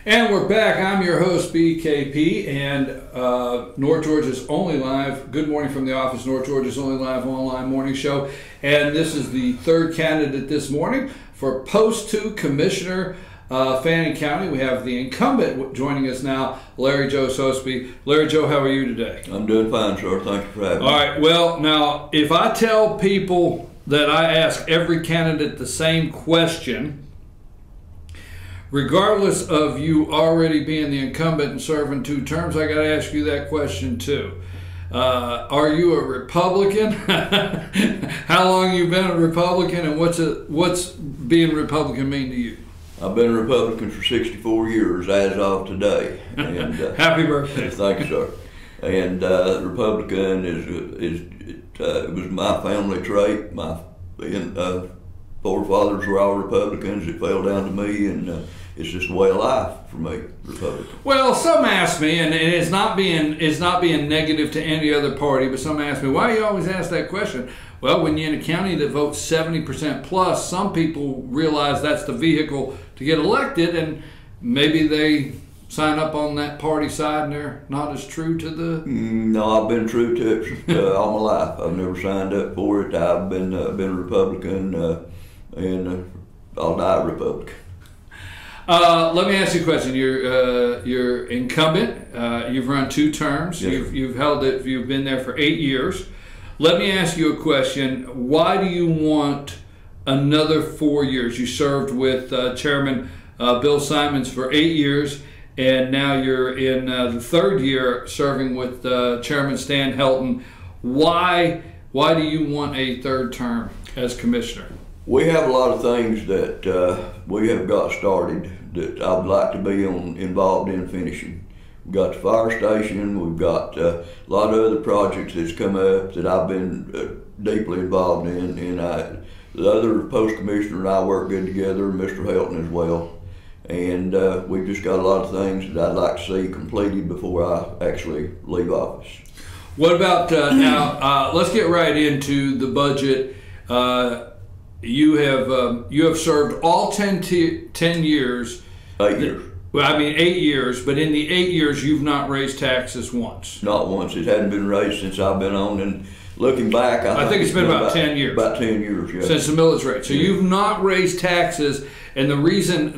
And we're back. I'm your host, BKP, and North Georgia's only live, Good Morning from the Office, North Georgia's only live online morning show. And this is the third candidate this morning for Post 2 Commissioner, Fannin County. We have the incumbent joining us now, Larry Joe Sosebee. Larry Joe, how are you today? I'm doing fine, sir. Thank you for having me. All right. Well, now, if I tell people that I ask every candidate the same question, regardless of you already being the incumbent and serving 2 terms, I got to ask you that question too. Are you a Republican? How long you been a Republican, and what's being Republican mean to you? I've been a Republican for 64 years as of today. And, happy birthday! Thank you, sir. And Republican it was my family trait. My forefathers were all Republicans. It fell down to me, and it's just a way of life for me, Republican. Well, some ask me, and it's not being negative to any other party, but some ask me, why do you always ask that question? Well, when you're in a county that votes 70% plus, some people realize that's the vehicle to get elected, and maybe they sign up on that party side and they're not as true to the... No, I've been true to it all my life. I've never signed up for it. I've been a Republican, and I'll die a Republican. Let me ask you a question. You're incumbent. You've run 2 terms. Yes. You've held it. You've been there for 8 years. Let me ask you a question. Why do you want another 4 years? You served with Chairman Bill Simons for 8 years, and now you're in the 3rd year serving with Chairman Stan Helton. Why do you want a 3rd term as commissioner? We have a lot of things that we have got started that I would like to be involved in finishing. We've got the fire station, we've got a lot of other projects that's come up that I've been deeply involved in, and the other post commissioner and I work good together, Mr. Helton as well. And we've just got a lot of things that I'd like to see completed before I actually leave office. What about now? Let's get right into the budget. You have served all 10 years. 8 years. Well, I mean 8 years, but in the 8 years you've not raised taxes once. Not once. It hadn't been raised since I've been on, and looking back, I think it's been about 10 years. About 10 years, yeah. Since the millage rate. So you've not raised taxes, and the reason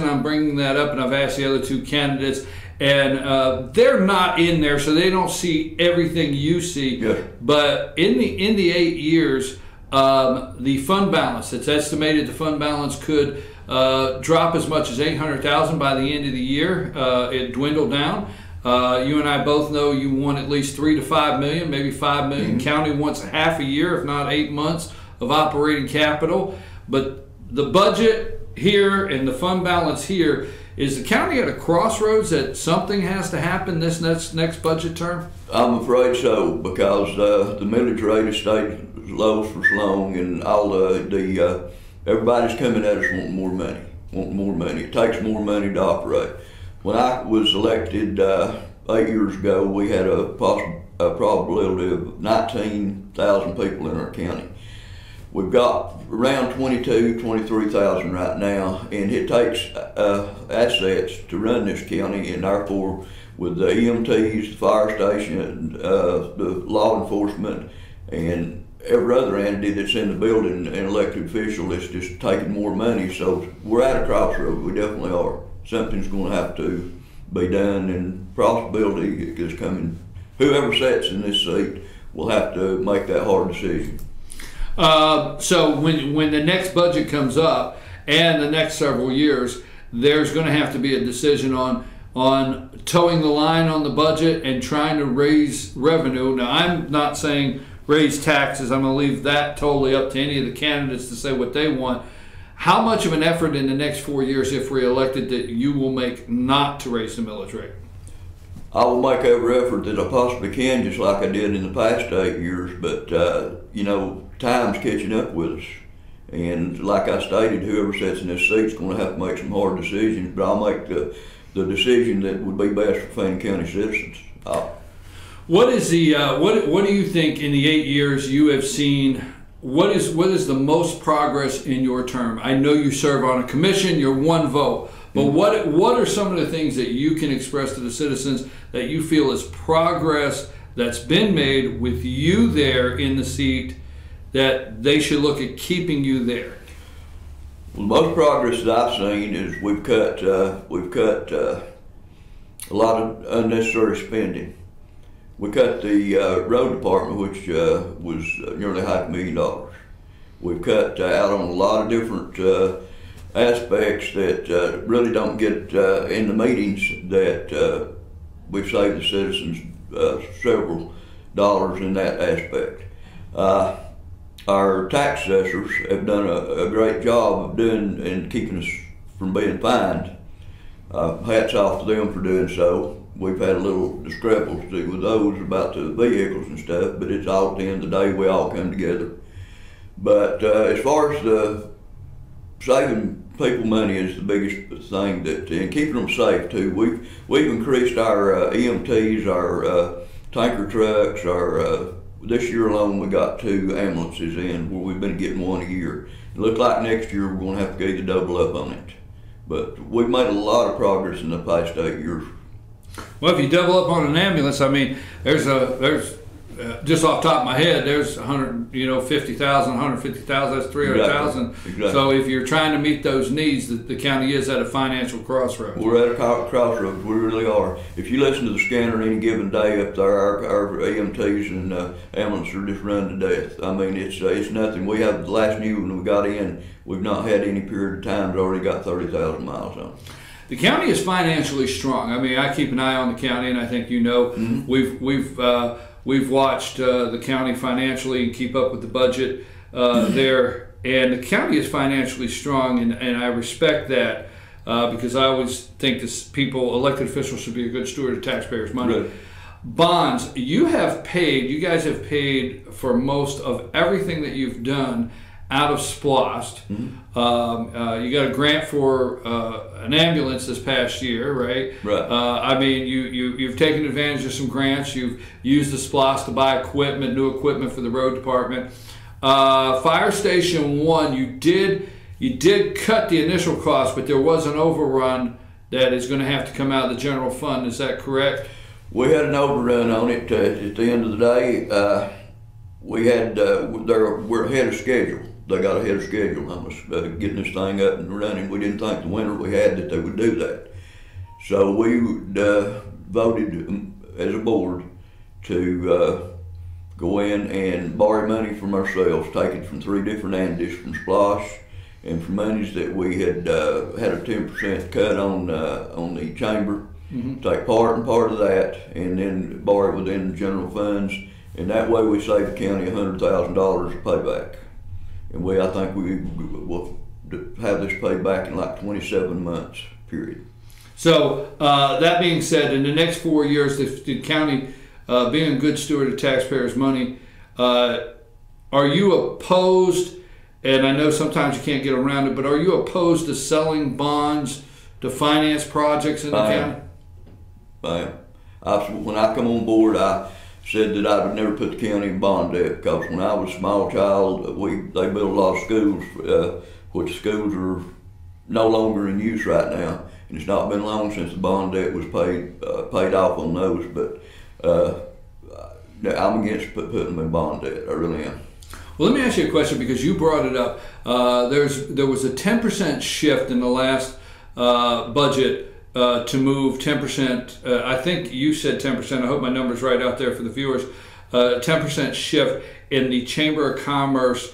I'm bringing that up, and I've asked the other 2 candidates, and they're not in there, so they don't see everything you see. Yeah. But in the 8 years, the fund balance, it's estimated the fund balance could drop as much as $800,000 by the end of the year. It dwindled down. You and I both know you want at least $3 to $5 million, maybe $5 million. Mm-hmm. County wants half a year, if not 8 months, of operating capital. But the budget here and the fund balance here, is the county at a crossroads that something has to happen this next budget term? I'm afraid so, because the millage rate has stayed low for so long, and all everybody's coming at us wanting more money. It takes more money to operate. When I was elected 8 years ago, we had a probability of 19,000 people in our county. We've got around 23,000 right now, and it takes assets to run this county, and therefore with the EMTs, the fire station, the law enforcement, and every other entity that's in the building, an elected official, it's just taking more money. So we're at a crossroad. We definitely are. Something's going to have to be done, and possibility is coming. Whoever sits in this seat will have to make that hard decision. So when the next budget comes up and the next several years, there's going to have to be a decision on towing the line on the budget and trying to raise revenue. Now, I'm not saying raise taxes. I'm going to leave that totally up to any of the candidates to say what they want. How much of an effort in the next 4 years, if reelected, that you will make not to raise the millage rate? I will make every effort that I possibly can, just like I did in the past 8 years, but you know, time's catching up with us. And like I stated, whoever sits in this seat is going to have to make some hard decisions, but I'll make the decision that would be best for Fannin County citizens. What is the what do you think in the 8 years you have seen? What is the most progress in your term? I know you serve on a commission, you're 1 vote, But what are some of the things that you can express to the citizens that you feel is progress that's been made with you there in the seat that they should look at keeping you there? Well, the most progress that I've seen is we've cut a lot of unnecessary spending. We cut the road department, which was nearly $500,000. We've cut out on a lot of different aspects that really don't get in the meetings that we've saved the citizens several dollars in that aspect. Our tax assessors have done a great job of doing and keeping us from being fined. Hats off to them for doing so. We've had a little discrepancy with those about the vehicles and stuff, but it's all at the end of the day, we all come together. But as far as the saving people money is the biggest thing, that and keeping them safe too. We've increased our EMTs, our tanker trucks, our this year alone we got 2 ambulances in where we've been getting 1 a year. It looks like next year we're going to have to either double up on it. But we've made a lot of progress in the past 8 years. Well, if you double up on an ambulance, I mean, there's just off the top of my head, there's 150,000, 150,000. That's 300,000. Exactly. So if you're trying to meet those needs, the county is at a financial crossroads. We're at a crossroads. We really are. If you listen to the scanner any given day up there, our EMTs and ambulances are just run to death. I mean, it's nothing. We have the last new one we got in. We've not had any period of time. It's already got 30,000 miles on it. The county is financially strong. I mean, I keep an eye on the county, and I think you know, we've watched the county financially and keep up with the budget there. And the county is financially strong, and I respect that because I always think elected officials should be a good steward of taxpayers' money. Right. Bonds, you guys have paid for most of everything that you've done out of SPLOST. Mm-hmm. You got a grant for an ambulance this past year, right? Right. I mean, you've taken advantage of some grants. You've used the SPLOST to buy equipment, new equipment for the road department. Fire Station 1, you did cut the initial cost, but there was an overrun that is going to have to come out of the general fund. Is that correct? We had an overrun on it at the end of the day. We're ahead of schedule. They got ahead of schedule on us getting this thing up and running. We didn't think the winter we had that they would do that. So we voted as a board to go in and borrow money from ourselves, take it from 3 different entities, from SPLOST, and from monies that we had had a 10% cut on the chamber. Mm-hmm. Take part of that, and then borrow it within the general funds, and that way we save the county $100,000 of payback. And I think we will have this paid back in like 27 months, period. So that being said, in the next 4 years, the county being a good steward of taxpayers' money, are you opposed, and I know sometimes you can't get around it, but are you opposed to selling bonds to finance projects in the county? I am. When I come on board, I said that I would never put the county in bond debt, because when I was a small child, they built a lot of schools, which schools are no longer in use right now, and it's not been long since the bond debt was paid off on those. But I'm against putting them in bond debt. I really am. Well, let me ask you a question, because you brought it up. There was a 10% shift in the last budget. To move 10%, I think you said 10%, I hope my number's right out there for the viewers, 10% shift in the Chamber of Commerce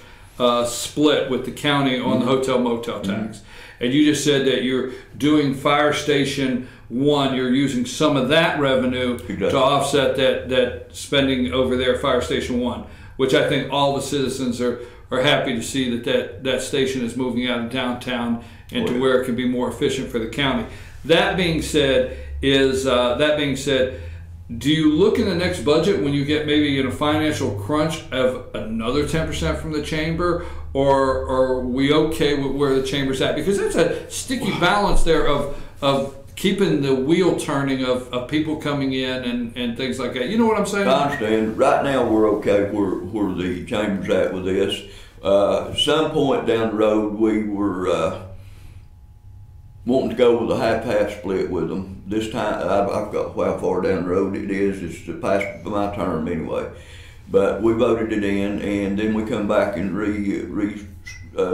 split with the county on the hotel motel tax. And you just said that you're doing Fire Station 1, you're using some of that revenue to offset that spending over there at Fire Station 1, which I think all the citizens are happy to see that station is moving out of downtown into where it can be more efficient for the county. That being said, do you look in the next budget when you get maybe in a financial crunch of another 10% from the chamber, or are we okay with where the chamber's at? Because there's a sticky balance there of keeping the wheel turning of people coming in and things like that. You know what I'm saying? I understand. Right now we're okay where the chamber's at with this. At some point down the road we were wanting to go with a half-half split with them. This time, I've got how far down the road it is. It's past my term anyway. But we voted it in, and then we come back and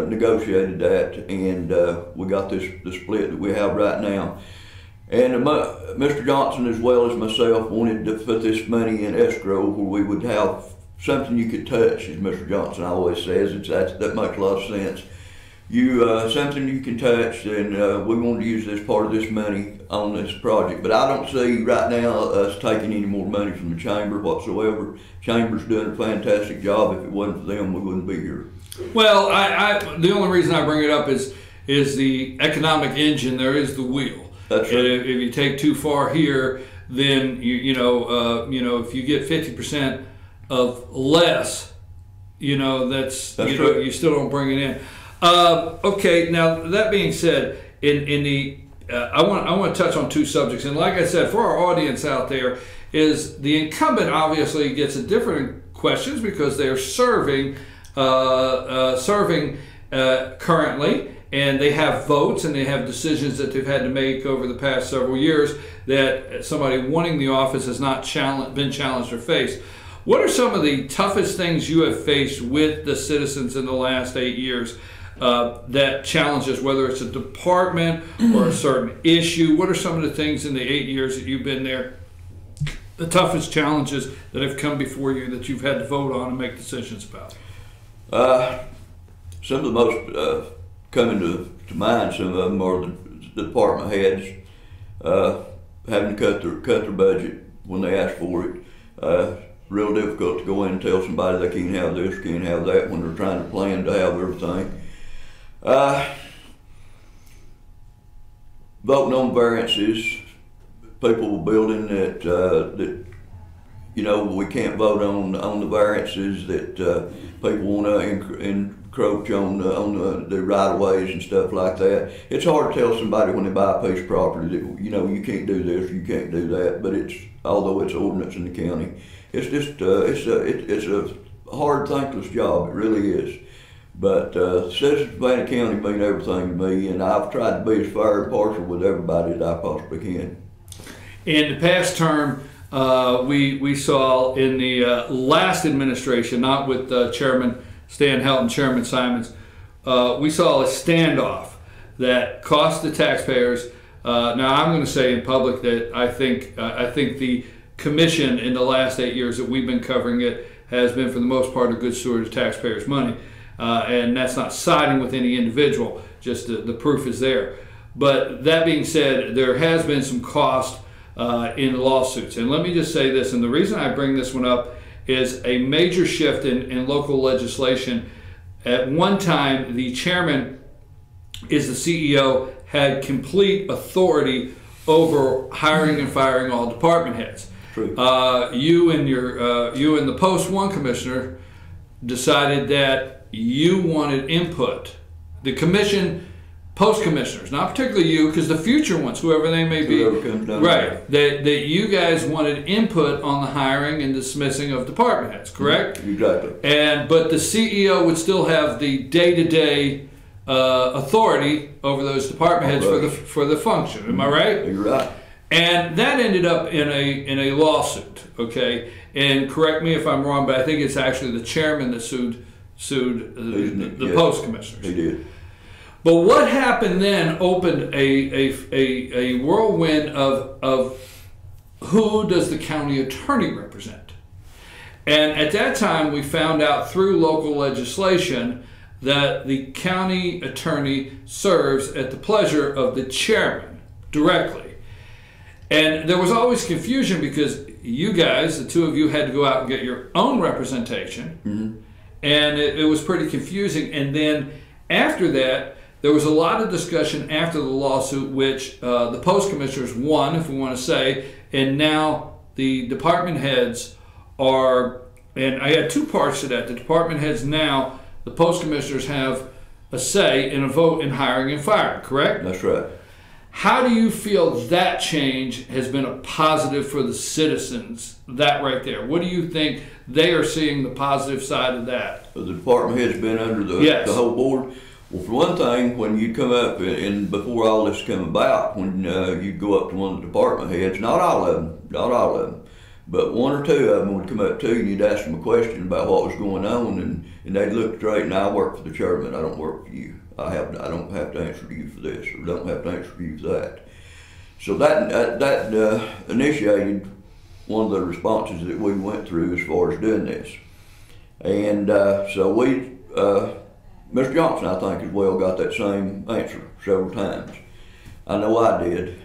negotiated that, and we got the split that we have right now. And Mr. Johnson, as well as myself, wanted to put this money in escrow where we would have something you could touch, as Mr. Johnson always says. That makes a lot of sense. Something you can touch, and we want to use this part of this money on this project. But I don't see right now us taking any more money from the chamber whatsoever. Chamber's doing a fantastic job. If it wasn't for them, we wouldn't be here. Well, the only reason I bring it up is the economic engine. There is the wheel. That's right. And if you take too far here, then if you get 50% of less, that's right. You still don't bring it in. Okay, now that being said, I want to touch on two subjects, and like I said, for our audience out there, is the incumbent obviously gets a different questions because they're serving currently, and they have votes and they have decisions that they've had to make over the past several years that somebody wanting the office has not been challenged or faced. What are some of the toughest things you have faced with the citizens in the last 8 years that challenges, whether it's a department or a certain issue? What are some of the things in the 8 years that you've been there, the toughest challenges that have come before you that you've had to vote on and make decisions about? Some of the most coming to mind, some of them are the department heads having to cut their budget when they ask for it. Real difficult to go in and tell somebody they can't have this, can't have that when they're trying to plan to have everything. Voting on variances, people building that we can't vote on the variances that people want to encroach on the right of ways and stuff like that. It's hard to tell somebody when they buy a piece of property that you can't do this, you can't do that. But although it's ordinance in the county, it's just it's a hard, thankless job. It really is. But citizens of Fannin County mean everything to me, and I've tried to be as fair and partial with everybody as I possibly can. In the past term, we saw in the last administration, not with Chairman Stan Helton, Chairman Simons, we saw a standoff that cost the taxpayers. Now I'm going to say in public that I think the commission in the last 8 years that we've been covering it has been for the most part a good steward of taxpayers' money. And that's not siding with any individual, just the proof is there. But that being said, there has been some cost in lawsuits. And let me just say this, and the reason I bring this one up is a major shift in local legislation. At one time, the chairman is the CEO, had complete authority over hiring and firing all department heads. True. You and the Post 1 commissioner decided that you wanted input. The commission, post commissioners, not particularly you, because the future ones, whoever they may be, right? That you guys wanted input on the hiring and dismissing of department heads, correct? Exactly. But the CEO would still have the day-to-day authority over those department heads for the function. Am I right? You're right. And that ended up in a lawsuit. Okay, and correct me if I'm wrong, but I think it's actually the chairman that sued the post commissioners. He did. But what happened then opened a whirlwind of who does the county attorney represent? And at that time, we found out through local legislation that the county attorney serves at the pleasure of the chairman directly. And there was always confusion because you guys, the two of you, had to go out and get your own representation. Mm-hmm. And it was pretty confusing. And then after that, there was a lot of discussion after the lawsuit, which the post commissioners won, if we want to say, and now the department heads are, and I had two parts to that. The department heads now, the post commissioners have a say in a vote in hiring and firing, correct? That's right. How do you feel that change has been a positive for the citizens, that right there? What do you think they are seeing the positive side of that? The department head's been under the whole board. Well, for one thing, when you come up, and before all this came about, when you'd go up to one of the department heads, not all of them, but one or two of them would come up to you and you'd ask them a question about what was going on, and they'd look straight, and I work for the chairman, I don't work for you. I don't have to answer to you for this, or don't have to answer to you for that. So that initiated one of the responses that we went through as far as doing this. And so we, Mr. Johnson, I think, as well got that same answer several times. I know I did.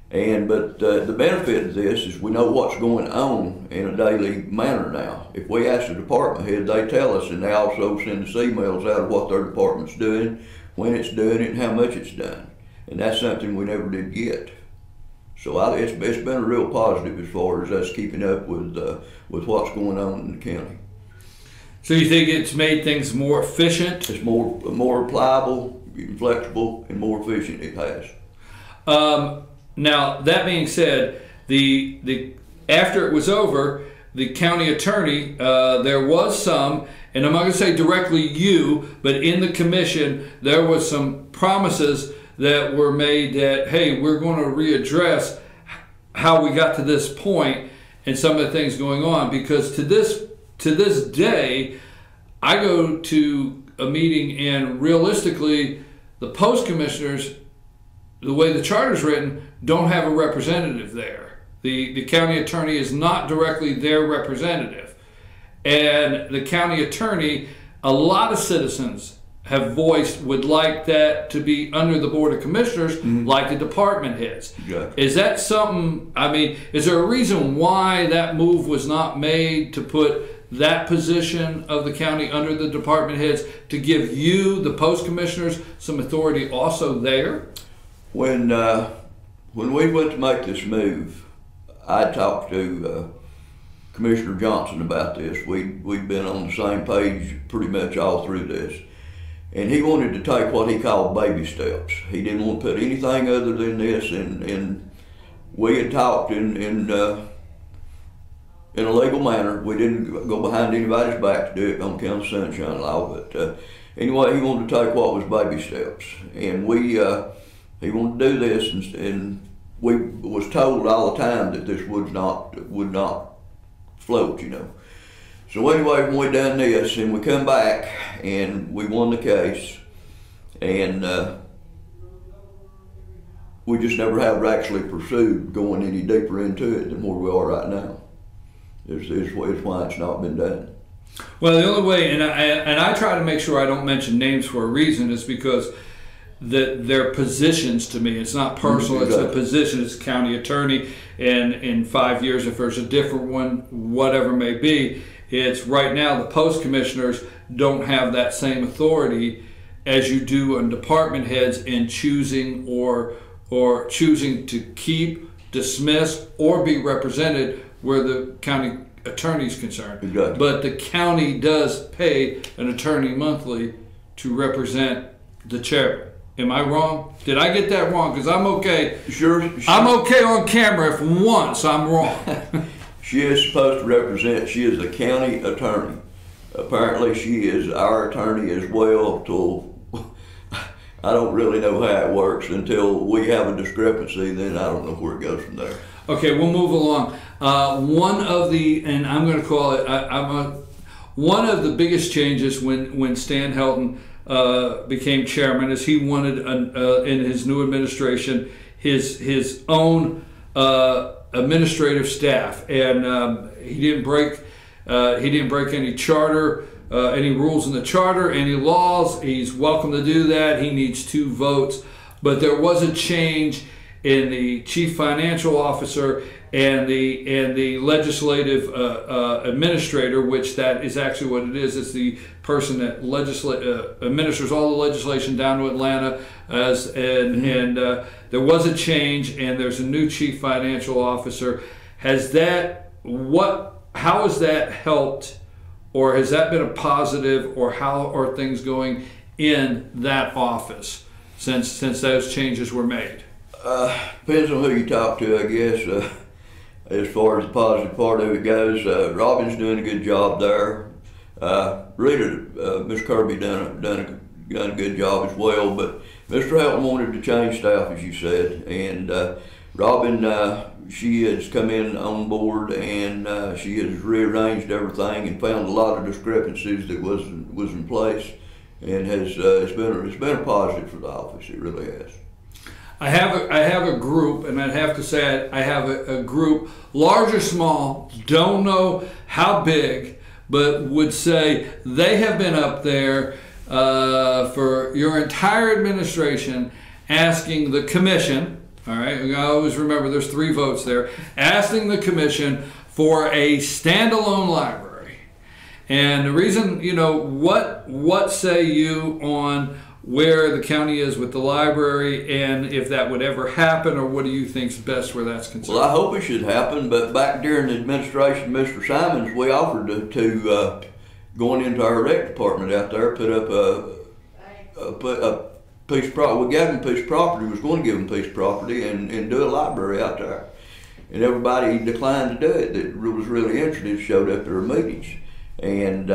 But the benefit of this is we know what's going on in a daily manner now. If we ask the department head, they tell us, and they also send us emails out of what their department's doing, when it's doing it, and how much it's done. And that's something we never did get. So it's been a real positive as far as us keeping up with what's going on in the county. So you think it's made things more efficient? It's more pliable, flexible, and more efficient. It has. Now that being said, the after it was over, the county attorney, there was some, and I'm not going to say directly you, but in the commission there was some promises that were made that, hey, we're going to readdress how we got to this point and some of the things going on, because to this day, I go to a meeting and realistically, the post commissioners, the way the charter's written, don't have a representative there. The county attorney is not directly their representative. And the county attorney, a lot of citizens have voiced would like that to be under the Board of Commissioners, like the department heads. Exactly. Is that something, I mean, is there a reason why that move was not made to put that position of the county under the department heads to give you, the post commissioners, some authority also there? When we went to make this move, I talked to Commissioner Johnson about this. We'd been on the same page pretty much all through this. And he wanted to take what he called baby steps. He didn't want to put anything other than this, and we had talked in a legal manner. We didn't go behind anybody's back to do it on account of sunshine law, but anyway, he wanted to take what was baby steps. And he wanted to do this, and we was told all the time that this would not float, you know. So anyway, when we done this, and we come back, and we won the case, and we just never have actually pursued going any deeper into it than where we are right now. Is why it's not been done. Well, the only way, and I try to make sure I don't mention names for a reason, is because they're positions to me. It's not personal. Exactly. It's a position. It's a county attorney, and in 5 years, if there's a different one, whatever may be, it's right now the post commissioners don't have that same authority as you do on department heads in choosing or choosing to keep, dismiss, or be represented where the county attorney is concerned. Exactly. But the county does pay an attorney monthly to represent the chairman. Am I wrong? Did I get that wrong? Because I'm okay. Sure. I'm okay on camera if once I'm wrong. She is supposed to represent, she is a county attorney. Apparently she is our attorney as well till, I don't really know how it works until we have a discrepancy, then I don't know where it goes from there. Okay, we'll move along. One of the, and I'm going to call it, one of the biggest changes when Stan Helton became chairman is he wanted in his new administration his own administrative staff, and he didn't break any charter, any rules in the charter, any laws. He's welcome to do that. He needs 2 votes, but there was a change in the chief financial officer and the legislative administrator, which that is actually what it is. It's the person that administers all the legislation down to Atlanta. There was a change, and there's a new chief financial officer. How has that helped, or has that been a positive, or how are things going in that office since those changes were made? Depends on who you talk to, I guess. As far as the positive part of it goes, Robin's doing a good job there. Rita, Miss Kirby done a done a good job as well. But Mr. Helton wanted to change staff, as you said, and Robin, she has come in on board, and she has rearranged everything and found a lot of discrepancies that was in place, and has it's been a positive for the office. It really has. I have a group, and I'd have to say I have a group, large or small, don't know how big, but would say they have been up there for your entire administration asking the commission, all right, I always remember there's 3 votes there, asking the commission for a standalone library. And the reason, you know, what say you on where the county is with the library, and if that would ever happen, or what do you think's best where that's concerned? Well, I hope it should happen, but back during the administration of Mr. Simons, we offered to going into our rec department out there, put up a piece of property. We gave him a piece of property, was going to give him a piece of property and do a library out there. And everybody declined to do it that was really interested, showed up at our meetings. And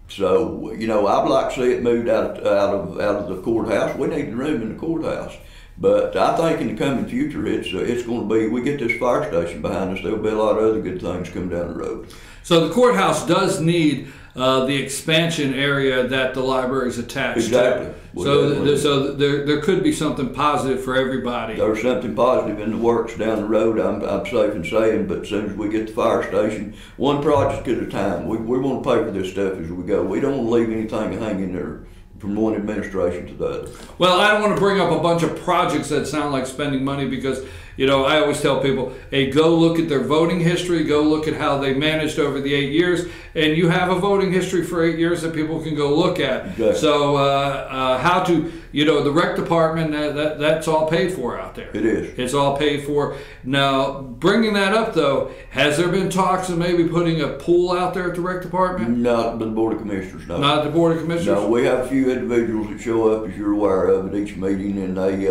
so, you know, I'd like to see it moved out of the courthouse. We need the room in the courthouse. But I think in the coming future, it's going to be, we get this fire station behind us, there'll be a lot of other good things coming down the road. So the courthouse does need the expansion area that the library is attached to. So there could be something positive for everybody. There's something positive in the works down the road, I'm safe in saying, but as soon as we get the fire station, one project at a time. We want to pay for this stuff as we go. We don't want to leave anything hanging there from one administration to the other. Well, I don't want to bring up a bunch of projects that sound like spending money because, you know, I always tell people, hey, go look at their voting history, go look at how they managed over the 8 years, and you have a voting history for 8 years that people can go look at. Exactly. So how to, you know, the rec department, that's all paid for out there. It is. It's all paid for. Now, bringing that up, though, has there been talks of maybe putting a pool out there at the rec department? Not the Board of Commissioners, no. Not at the Board of Commissioners? No, we have a few individuals that show up, as you're aware of, at each meeting, and they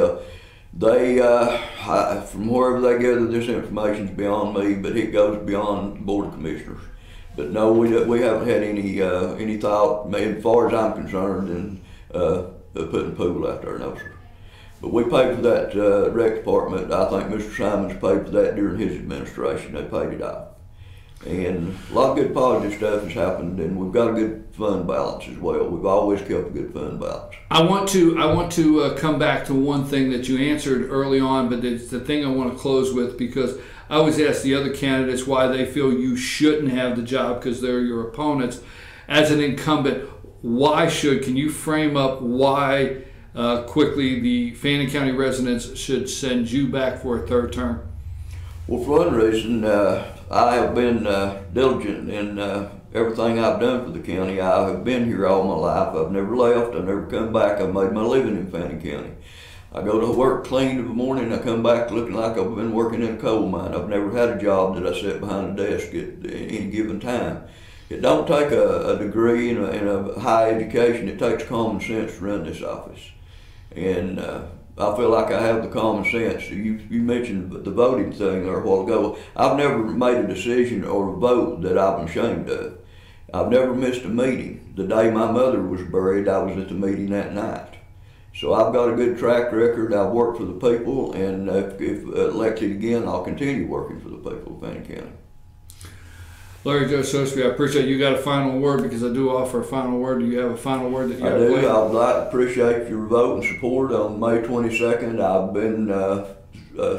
from wherever they gather this information is beyond me, but it goes beyond the Board of Commissioners. But no, we haven't had any thought, as far as I'm concerned, in putting a pool out there, no sir. But we paid for that rec department. I think Mr. Simons paid for that during his administration. They paid it out. And a lot of good positive stuff has happened, and we've got a good fund balance as well. We've always kept a good fund balance. I want to come back to one thing that you answered early on, but it's the thing I want to close with, because I always ask the other candidates why they feel you shouldn't have the job because they're your opponents. As an incumbent, can you frame up why quickly the Fannin County residents should send you back for a 3rd term? Well, for one reason, I have been diligent in everything I've done for the county. I have been here all my life. I've never left. I've never come back. I've made my living in Fannin County. I go to work clean in the morning. I come back looking like I've been working in a coal mine. I've never had a job that I sat behind a desk at any given time. It don't take a degree and a high education. It takes common sense to run this office. And I feel like I have the common sense. You mentioned the voting thing there a while ago. I've never made a decision or a vote that I'm ashamed of. I've never missed a meeting. The day my mother was buried, I was at the meeting that night. So I've got a good track record. I've worked for the people, and if elected again, I'll continue working for the people of Fannin County. Larry Joe Sosebee, I appreciate you got a final word, because I do offer a final word. Do you have a final word that you have? I do. I would like to appreciate your vote and support on May 22nd. I've been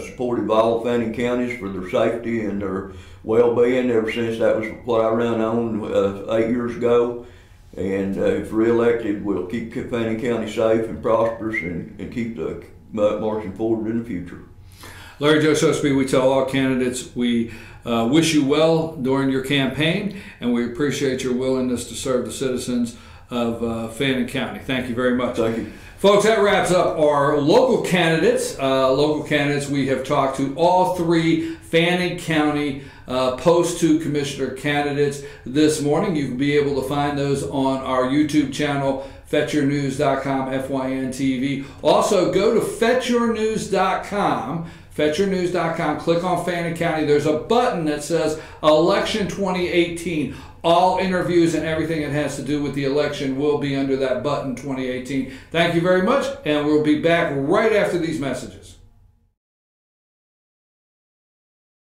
supportive of all Fannin counties for their safety and their well-being ever since that was what I ran on 8 years ago. And if re-elected, we'll keep Fannin County safe and prosperous and keep marching forward in the future. Larry Joe Sosebee, we tell all candidates we wish you well during your campaign, and we appreciate your willingness to serve the citizens of Fannin County. Thank you very much. Thank you. Folks, that wraps up our local candidates. We have talked to all 3 Fannin County post 2 commissioner candidates this morning. You can be able to find those on our YouTube channel, FetchYourNews.com, FYN TV. Also, go to FetchYourNews.com, FetcherNews.com. Click on Fannin County. There's a button that says Election 2018. All interviews and everything that has to do with the election will be under that button 2018. Thank you very much, and we'll be back right after these messages.